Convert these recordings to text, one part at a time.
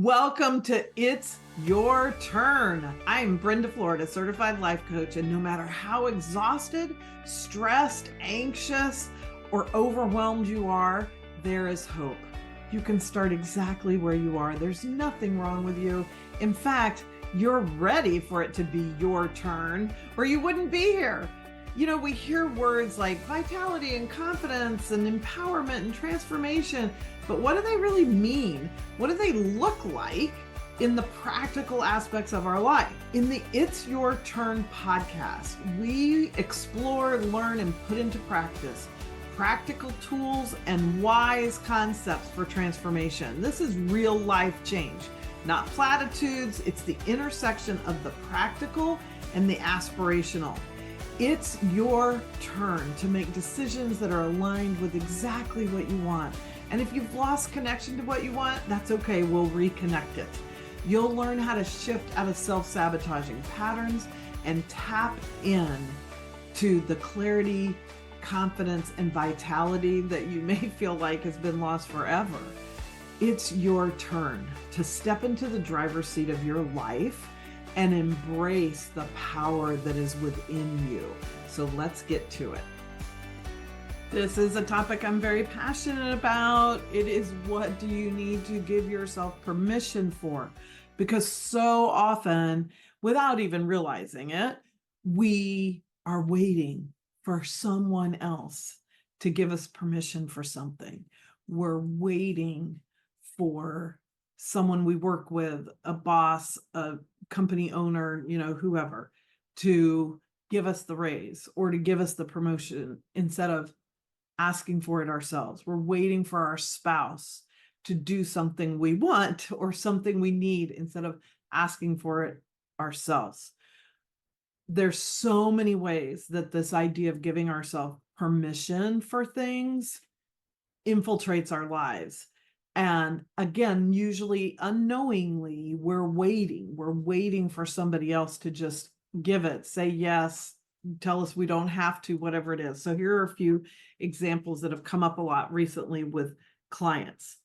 Welcome to It's Your Turn. I'm Brenda Florida, certified life coach, and no matter how exhausted, stressed, anxious, or overwhelmed you are, there is hope. You can start exactly where you are. There's nothing wrong with you. In fact, you're ready for it to be your turn, or you wouldn't be here. You know, we hear words like vitality and confidence and empowerment and transformation, but what do they really mean? What do they look like in the practical aspects of our life? In the It's Your Turn podcast, we explore, learn, and put into practice practical tools and wise concepts for transformation. This is real life change, not platitudes. It's the intersection of the practical and the aspirational. It's your turn to make decisions that are aligned with exactly what you want. And if you've lost connection to what you want, that's okay. We'll reconnect it. You'll learn how to shift out of self-sabotaging patterns and tap in to the clarity, confidence, and vitality that you may feel like has been lost forever. It's your turn to step into the driver's seat of your life and embrace the power that is within you. So let's get to it. This is a topic I'm very passionate about. It is, what do you need to give yourself permission for? Because so often, without even realizing it, we are waiting for someone else to give us permission for something. We're waiting for someone we work with, a boss, a company owner, whoever, to give us the raise or to give us the promotion instead of asking for it ourselves. We're waiting for our spouse to do something we want or something we need instead of asking for it ourselves. There's so many ways that this idea of giving ourselves permission for things infiltrates our lives. And again, usually unknowingly, we're waiting for somebody else to just give it, say yes, tell us we don't have to, whatever it is. So here are a few examples that have come up a lot recently with clients.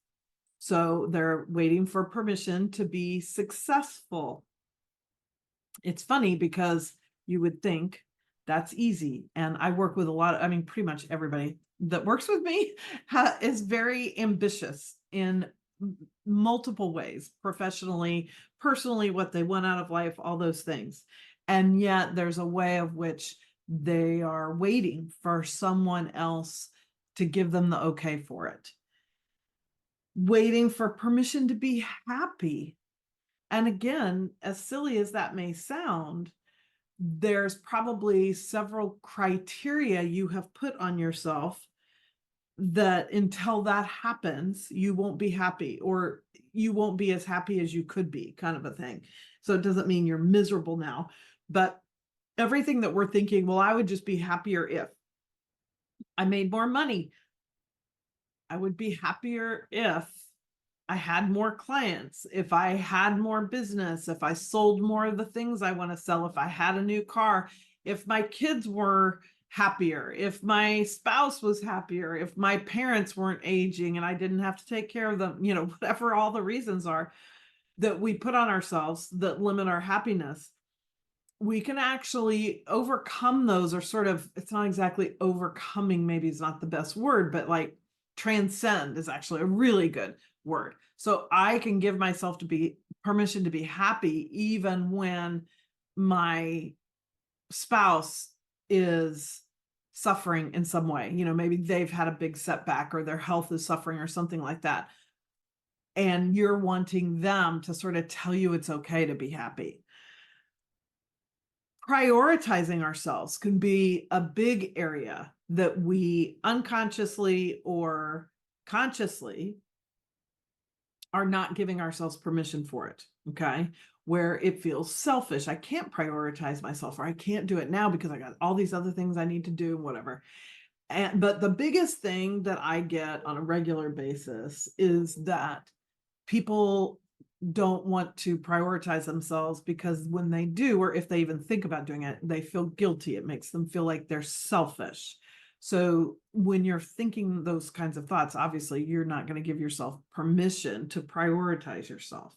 So they're waiting for permission to be successful. It's funny because you would think that's easy. And I work with pretty much everybody that works with me is very ambitious in multiple ways, professionally, personally, what they want out of life, all those things. And yet there's a way of which they are waiting for someone else to give them the okay for it. Waiting for permission to be happy. And again, as silly as that may sound, there's probably several criteria you have put on yourself that until that happens, you won't be happy, or you won't be as happy as you could be, kind of a thing. So it doesn't mean you're miserable now, but everything that we're thinking, well, I would just be happier if I made more money. I would be happier if I had more clients, if I had more business, if I sold more of the things I want to sell, if I had a new car, if my kids were happier, if my spouse was happier, if my parents weren't aging and I didn't have to take care of them, whatever all the reasons are that we put on ourselves that limit our happiness. We can actually overcome those, or sort of, it's not exactly overcoming, maybe is not the best word, but like transcend is actually a really good word. So I can give myself permission to be happy even when my spouse is suffering in some way. Maybe they've had a big setback or their health is suffering or something like that. And you're wanting them to sort of tell you it's okay to be happy. Prioritizing ourselves can be a big area that we unconsciously or consciously are not giving ourselves permission for it. Okay. Where it feels selfish. I can't prioritize myself, or I can't do it now because I got all these other things I need to do, whatever. But the biggest thing that I get on a regular basis is that people don't want to prioritize themselves because when they do, or if they even think about doing it, they feel guilty. It makes them feel like they're selfish. So when you're thinking those kinds of thoughts, obviously you're not going to give yourself permission to prioritize yourself,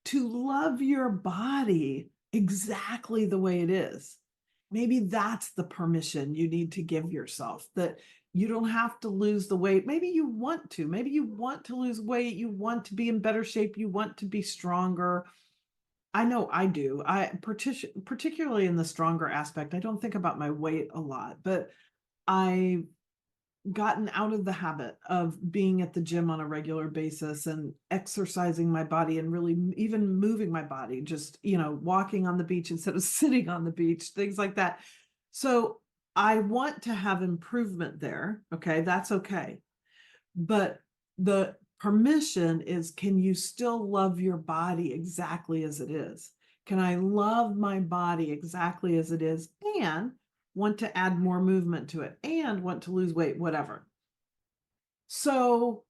to love your body exactly the way it is. Maybe that's the permission you need to give yourself, that you don't have to lose the weight. Maybe you want to. Maybe you want to lose weight. You want to be in better shape. You want to be stronger. I know I do. Particularly in the stronger aspect, I don't think about my weight a lot, but I gotten out of the habit of being at the gym on a regular basis and exercising my body and really even moving my body, just, walking on the beach instead of sitting on the beach, things like that. So I want to have improvement there. Okay. That's okay. But the permission is, can you still love your body exactly as it is? Can I love my body exactly as it is and want to add more movement to it and want to lose weight, whatever? So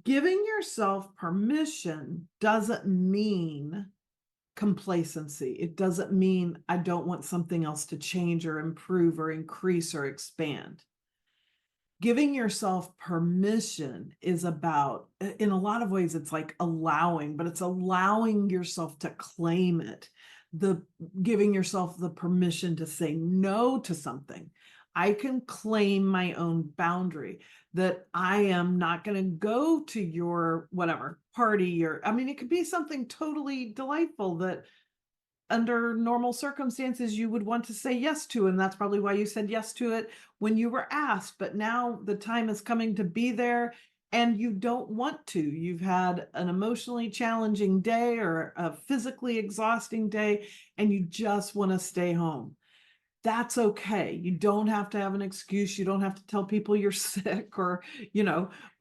giving yourself permission doesn't mean complacency. It doesn't mean I don't want something else to change or improve or increase or expand. Giving yourself permission is about, in a lot of ways, it's like allowing, but it's allowing yourself to claim it. The giving yourself the permission to say no to something. I can claim my own boundary, that I am not going to go to your whatever party, or I mean, it could be something totally delightful that under normal circumstances you would want to say yes to, and that's probably why you said yes to it when you were asked. But now the time is coming to be there and you don't want to. You've had an emotionally challenging day or a physically exhausting day and you just want to stay home. That's okay. You don't have to have an excuse. You don't have to tell people you're sick or,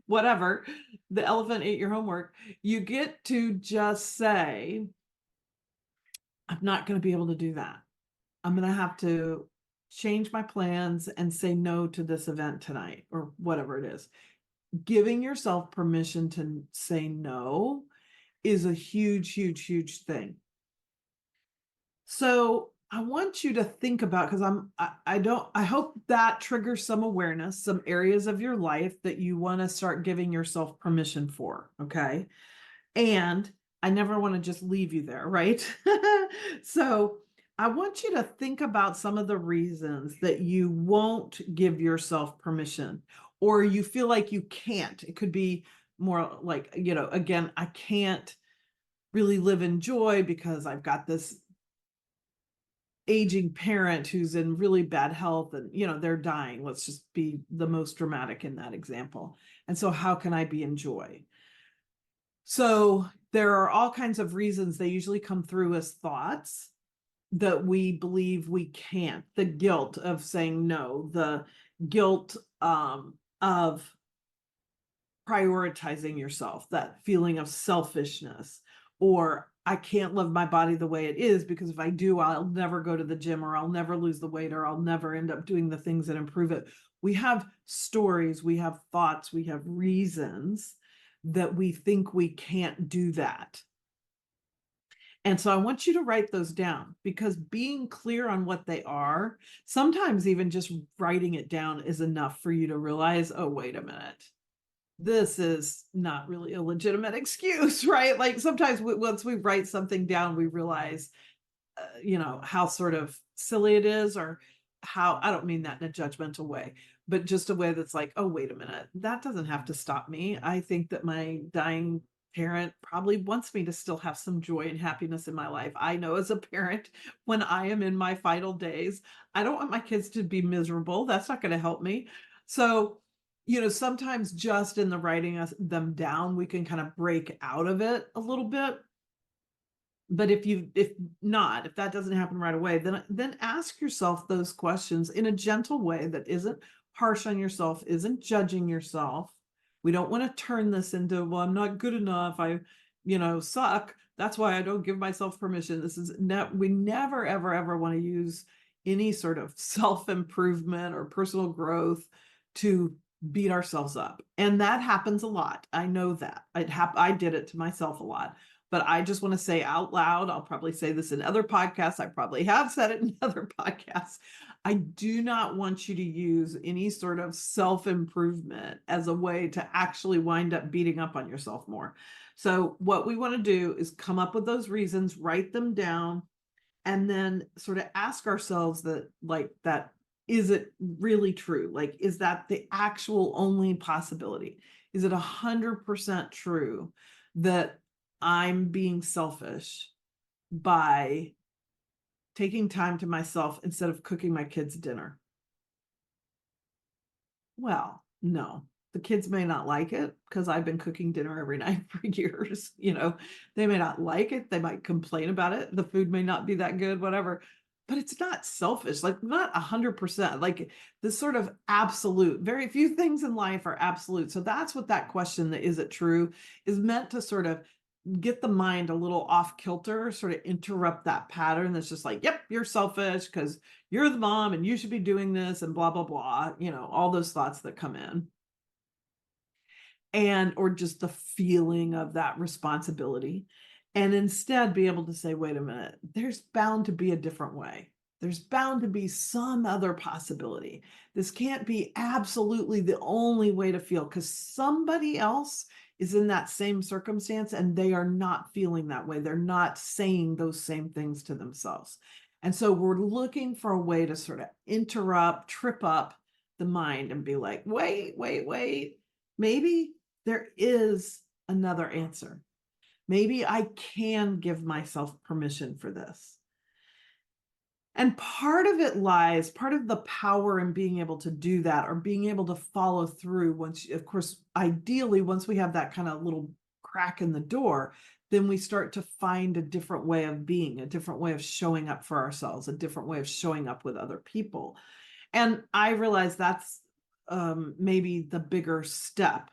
whatever. The elephant ate your homework. You get to just say, I'm not going to be able to do that. I'm going to have to change my plans and say no to this event tonight or whatever it is. Giving yourself permission to say no is a huge, huge, huge thing. So I want you to think about, because I hope that triggers some awareness, some areas of your life that you want to start giving yourself permission for. Okay. And I never want to just leave you there, right? So I want you to think about some of the reasons that you won't give yourself permission, or you feel like you can't. It could be more like, again, I can't really live in joy because I've got this aging parent who's in really bad health and, they're dying. Let's just be the most dramatic in that example. And so how can I be in joy? So there are all kinds of reasons. They usually come through as thoughts that we believe we can't. The guilt of saying no, the guilt of prioritizing yourself, that feeling of selfishness, or I can't love my body the way it is because if I do, I'll never go to the gym, or I'll never lose the weight, or I'll never end up doing the things that improve it. We have stories, we have thoughts, we have reasons that we think we can't do that. And so I want you to write those down, because being clear on what they are, sometimes even just writing it down is enough for you to realize, oh, wait a minute, this is not really a legitimate excuse, right? Like sometimes once we write something down, we realize, how sort of silly it is, or how, I don't mean that in a judgmental way, but just a way that's like, oh, wait a minute, that doesn't have to stop me. I think that my dying parent probably wants me to still have some joy and happiness in my life. I know as a parent, when I am in my final days, I don't want my kids to be miserable. That's not going to help me. So, sometimes just in the writing them down, we can kind of break out of it a little bit. But if that doesn't happen right away, then ask yourself those questions in a gentle way that isn't harsh on yourself, isn't judging yourself. We don't want to turn this into, well, I'm not good enough, I suck, that's why I don't give myself permission. We never ever want to use any sort of self-improvement or personal growth to beat ourselves up. And that happens a lot. I know that. I did it to myself a lot. But I just want to say out loud, I'll probably say this in other podcasts. I probably have said it in other podcasts. I do not want you to use any sort of self-improvement as a way to actually wind up beating up on yourself more. So what we want to do is come up with those reasons, write them down, and then sort of ask ourselves that, like, that, is it really true? Like, is that the actual only possibility? Is it 100% true that I'm being selfish by taking time to myself instead of cooking my kids dinner? Well, no. The kids may not like it because I've been cooking dinner every night for years. They may not like it. They might complain about it. The food may not be that good, whatever. But it's not selfish, like not 100%. Like this sort of absolute, very few things in life are absolute. So that's what that question, that is it true, is meant to sort of get the mind a little off kilter, sort of interrupt that pattern that's just like, yep, you're selfish because you're the mom and you should be doing this and blah, blah, blah, all those thoughts that come in. And or just the feeling of that responsibility, and instead be able to say, wait a minute, there's bound to be a different way. There's bound to be some other possibility. This can't be absolutely the only way to feel, because somebody else is in that same circumstance and they are not feeling that way. They're not saying those same things to themselves. And so we're looking for a way to sort of interrupt, trip up the mind and be like, wait, maybe there is another answer. Maybe I can give myself permission for this. And part of the power in being able to do that, or being able to follow through once, of course, ideally, once we have that kind of little crack in the door, then we start to find a different way of being, a different way of showing up for ourselves, a different way of showing up with other people. And I realize that's maybe the bigger step.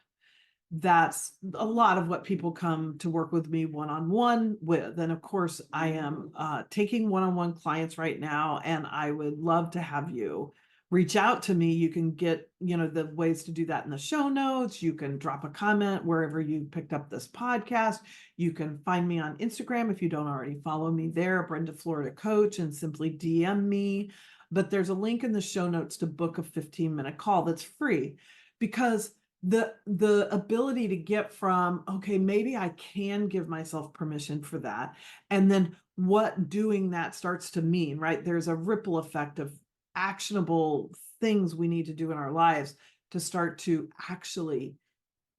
That's a lot of what people come to work with me one-on-one with. And of course, I am taking one-on-one clients right now, and I would love to have you reach out to me. You can get, the ways to do that in the show notes. You can drop a comment wherever you picked up this podcast. You can find me on Instagram if you don't already follow me there, Brenda Florida Coach, and simply DM me. But there's a link in the show notes to book a 15-minute call that's free, because the ability to get from, okay, maybe I can give myself permission for that, and then what doing that starts to mean, right? There's a ripple effect of actionable things we need to do in our lives to start to actually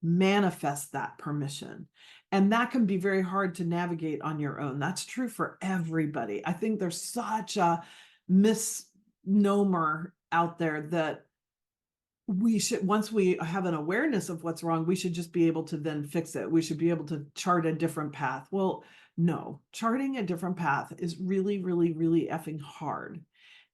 manifest that permission. And that can be very hard to navigate on your own. That's true for everybody. I think there's such a misnomer out there that we should, once we have an awareness of what's wrong, we should just be able to then fix it. We should be able to chart a different path. Well, no, charting a different path is really, really, really effing hard.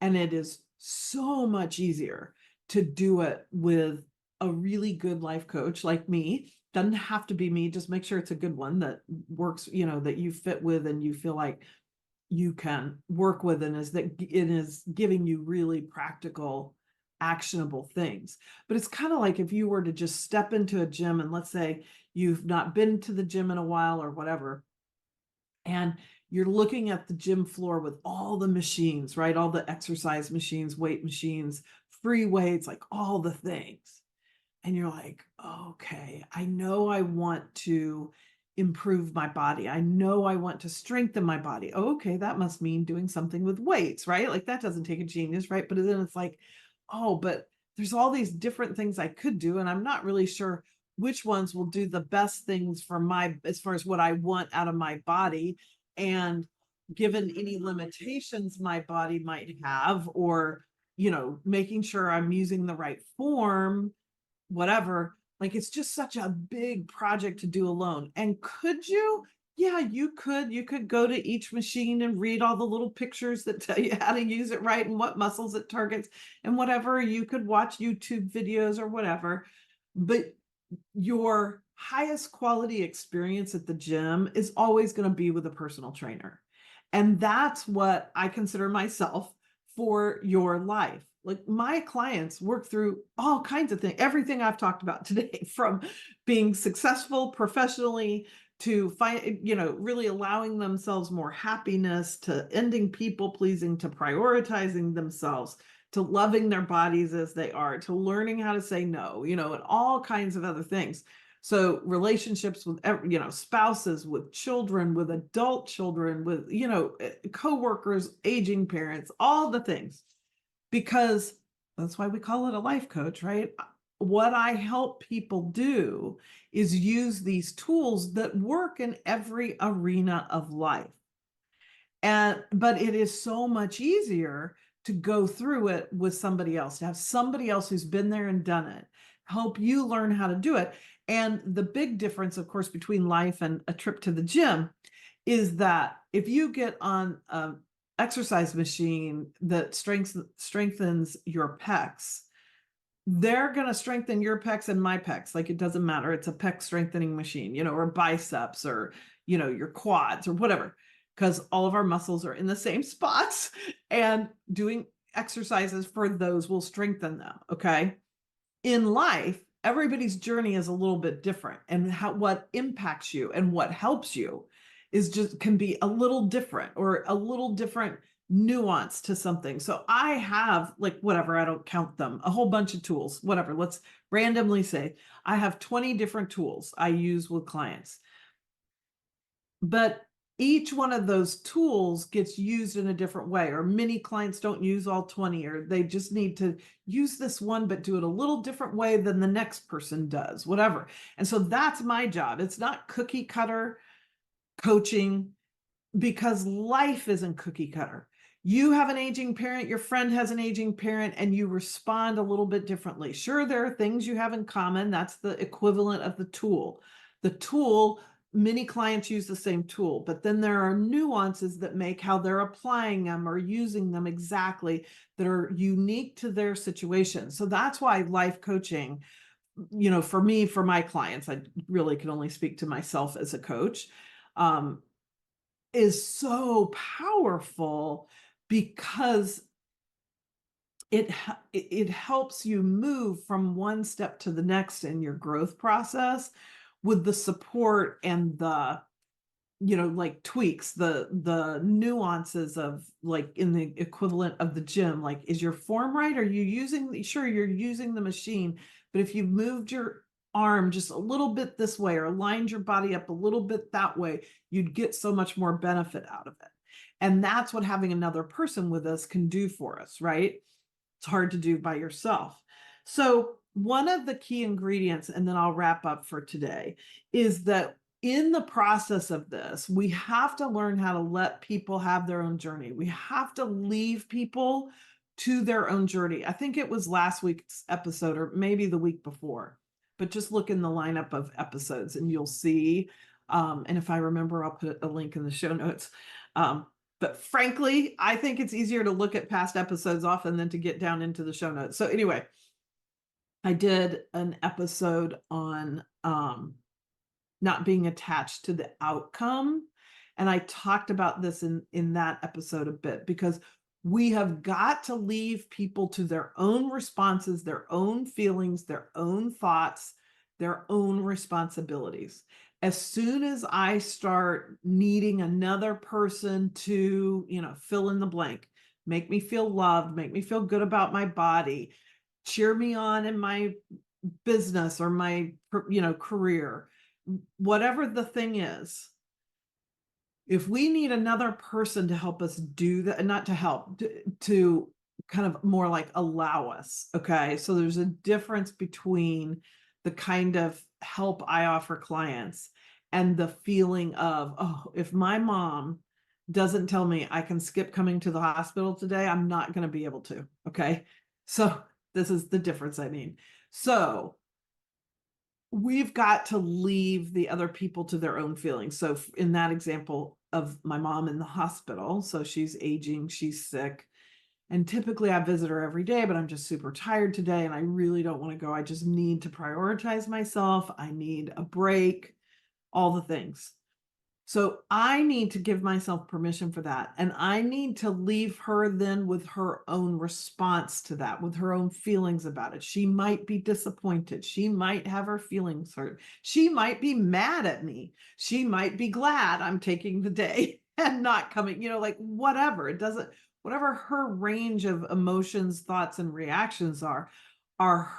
And it is so much easier to do it with a really good life coach like me. Doesn't have to be me. Just make sure it's a good one that works, that you fit with and you feel like you can work with, and is that it is giving you really practical, actionable things. But it's kind of like if you were to just step into a gym, and let's say you've not been to the gym in a while or whatever, and you're looking at the gym floor with all the machines, right? All the exercise machines, weight machines, free weights, like all the things. And you're like, okay, I know I want to improve my body. I know I want to strengthen my body. Okay, that must mean doing something with weights, right? Like that doesn't take a genius, right? But then it's like, oh, but there's all these different things I could do, and I'm not really sure which ones will do the best things for my, as far as what I want out of my body. And given any limitations my body might have, or, making sure I'm using the right form, whatever, like it's just such a big project to do alone. And could you? Yeah, you could go to each machine and read all the little pictures that tell you how to use it right and what muscles it targets and whatever. You could watch YouTube videos or whatever. But your highest quality experience at the gym is always going to be with a personal trainer. And that's what I consider myself for your life. Like my clients work through all kinds of things, everything I've talked about today, from being successful professionally to find, really allowing themselves more happiness, to ending people pleasing, to prioritizing themselves, to loving their bodies as they are, to learning how to say no, and all kinds of other things. So relationships with, spouses, with children, with adult children, with, coworkers, aging parents, all the things, because that's why we call it a life coach, right? What I help people do is use these tools that work in every arena of life. But it is so much easier to go through it with somebody else, to have somebody else who's been there and done it, help you learn how to do it. And the big difference, of course, between life and a trip to the gym is that if you get on an exercise machine that strengthens your pecs, they're going to strengthen your pecs and my pecs. Like, it doesn't matter. It's a pec strengthening machine, or biceps, or, your quads or whatever, because all of our muscles are in the same spots, and doing exercises for those will strengthen them. Okay. In life, everybody's journey is a little bit different, and what impacts you and what helps you can be a little different, or a little different nuance to something. So I have, like, whatever, I don't count them, a whole bunch of tools, whatever. Let's randomly say I have 20 different tools I use with clients. But each one of those tools gets used in a different way, or many clients don't use all 20, or they just need to use this one, but do it a little different way than the next person does, whatever. And so that's my job. It's not cookie cutter coaching, because life isn't cookie cutter. You have an aging parent, your friend has an aging parent, and you respond a little bit differently. Sure, there are things you have in common. That's the equivalent of the tool. The tool, many clients use the same tool, but then there are nuances that make how they're applying them or using them exactly that are unique to their situation. So that's why life coaching, for me, for my clients, I really can only speak to myself as a coach, is so powerful, because it helps you move from one step to the next in your growth process, with the support and the, like, tweaks, the nuances of, like, in the equivalent of the gym, like, is your form right? Are you sure you're using the machine, but if you've moved your arm just a little bit this way, or lined your body up a little bit that way, you'd get so much more benefit out of it. And that's what having another person with us can do for us, right? It's hard to do by yourself. So one of the key ingredients, and then I'll wrap up for today, is that in the process of this, we have to learn how to let people have their own journey. We have to leave people to their own journey. I think it was last week's episode, or maybe the week before, but just look in the lineup of episodes and you'll see. And if I remember, I'll put a link in the show notes. But frankly, I think it's easier to look at past episodes often than to get down into the show notes. So anyway, I did an episode on not being attached to the outcome. And I talked about this in that episode a bit, because we have got to leave people to their own responses, their own feelings, their own thoughts, their own responsibilities. As soon as I start needing another person to, fill in the blank, make me feel loved, make me feel good about my body, cheer me on in my business or my, career, whatever the thing is, if we need another person to help us do that, not to help, to kind of more like allow us. Okay. So there's a difference between the kind of help I offer clients and the feeling of, oh, if my mom doesn't tell me I can skip coming to the hospital today, I'm not going to be able to. Okay. So this is the difference I mean. So we've got to leave the other people to their own feelings. So in that example of my mom in the hospital, so she's aging, she's sick, and typically I visit her every day, but I'm just super tired today and I really don't want to go. I just need to prioritize myself. I need a break, all the things. So I need to give myself permission for that. And I need to leave her then with her own response to that, with her own feelings about it. She might be disappointed. She might have her feelings hurt. She might be mad at me. She might be glad I'm taking the day and not coming, like whatever. It doesn't, whatever her range of emotions, thoughts, and reactions are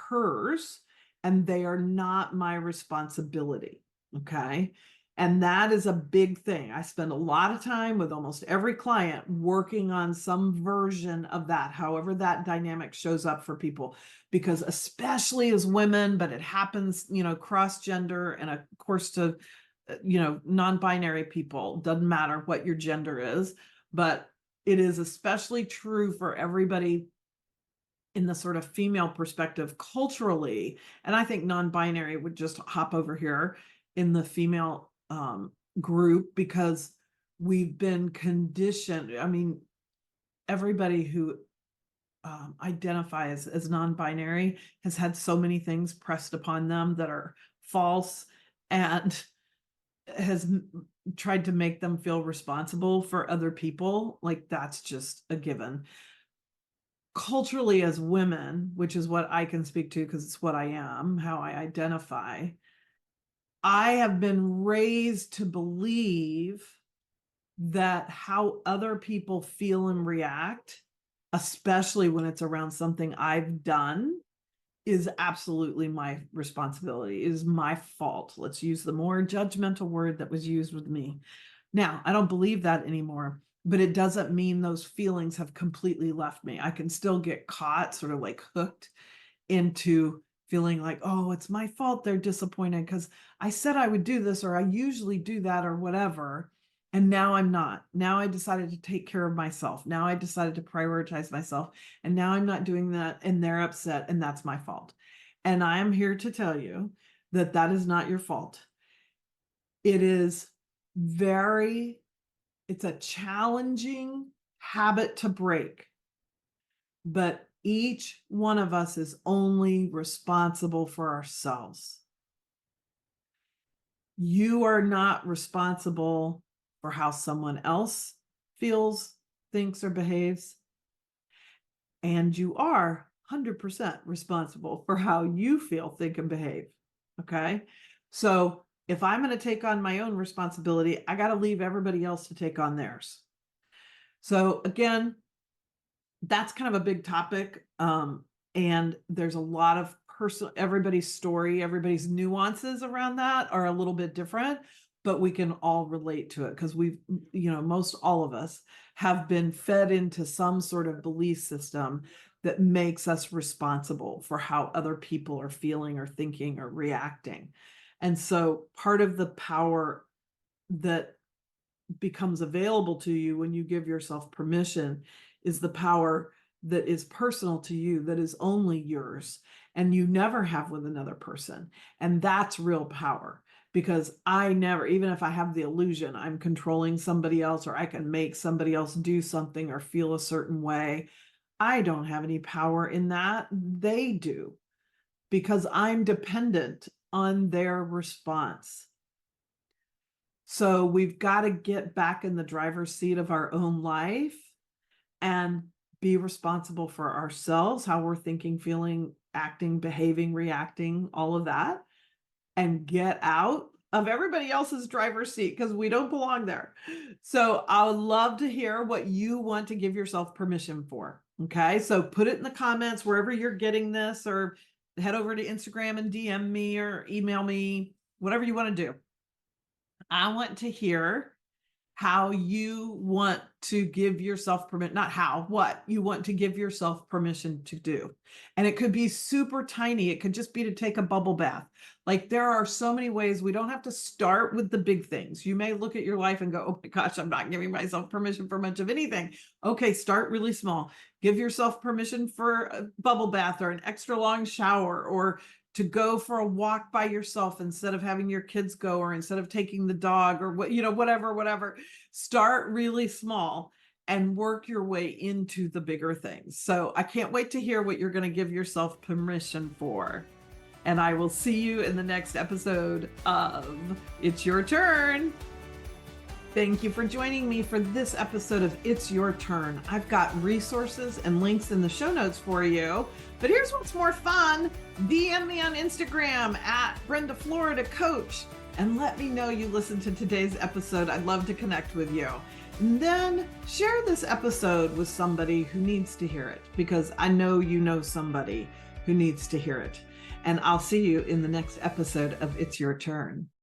hers, and they are not my responsibility. Okay. And that is a big thing. I spend a lot of time with almost every client working on some version of that, however that dynamic shows up for people, because especially as women, but it happens, cross gender, and of course to, non-binary people, doesn't matter what your gender is, but it is especially true for everybody in the sort of female perspective culturally. And I think non-binary would just hop over here in the female group, because we've been conditioned. I mean, everybody who identifies as non-binary has had so many things pressed upon them that are false, and has tried to make them feel responsible for other people. Like, that's just a given. Culturally, as women, which is what I can speak to because it's what I am, how I identify, I have been raised to believe that how other people feel and react, especially when it's around something I've done, is absolutely my responsibility, is my fault. Let's use the more judgmental word that was used with me. Now, I don't believe that anymore, but it doesn't mean those feelings have completely left me. I can still get caught, sort of like hooked into feeling like, oh, it's my fault they're disappointed because I said I would do this, or I usually do that, or whatever. And now I'm not. Now I decided to take care of myself. Now I decided to prioritize myself. And now I'm not doing that, and they're upset, and that's my fault. And I am here to tell you that that is not your fault. It is it's a challenging habit to break, but each one of us is only responsible for ourselves. You are not responsible for how someone else feels, thinks, or behaves. And you are 100% responsible for how you feel, think, and behave. Okay. So if I'm going to take on my own responsibility, I got to leave everybody else to take on theirs. So again, that's kind of a big topic. And there's a lot of everybody's story, everybody's nuances around that are a little bit different, but we can all relate to it because we've, most all of us have been fed into some sort of belief system that makes us responsible for how other people are feeling or thinking or reacting. And so part of the power that becomes available to you when you give yourself permission is the power that is personal to you, that is only yours, and you never have with another person. And that's real power, because I never, even if I have the illusion I'm controlling somebody else, or I can make somebody else do something or feel a certain way, I don't have any power in that. They do, because I'm dependent on their response. So we've got to get back in the driver's seat of our own life and be responsible for ourselves, how we're thinking, feeling, acting, behaving, reacting, all of that, and get out of everybody else's driver's seat, because we don't belong there. So I would love to hear what you want to give yourself permission for. Okay. So put it in the comments wherever you're getting this, or head over to Instagram and DM me or email me, whatever you want to do. I want to hear how you want to give yourself permission, not how, what you want to give yourself permission to do. And it could be super tiny. It could just be to take a bubble bath. Like, there are so many ways. We don't have to start with the big things. You may look at your life and go, oh my gosh, I'm not giving myself permission for much of anything. Okay, start really small. Give yourself permission for a bubble bath, or an extra long shower, or to go for a walk by yourself instead of having your kids go, or instead of taking the dog, or what, whatever. Start really small and work your way into the bigger things. So I can't wait to hear what you're going to give yourself permission for. And I will see you in the next episode of It's Your Turn. Thank you for joining me for this episode of It's Your Turn. I've got resources and links in the show notes for you. But here's what's more fun. DM me on Instagram at Brenda Florida Coach and let me know you listened to today's episode. I'd love to connect with you. And then share this episode with somebody who needs to hear it, because I know you know somebody who needs to hear it. And I'll see you in the next episode of It's Your Turn.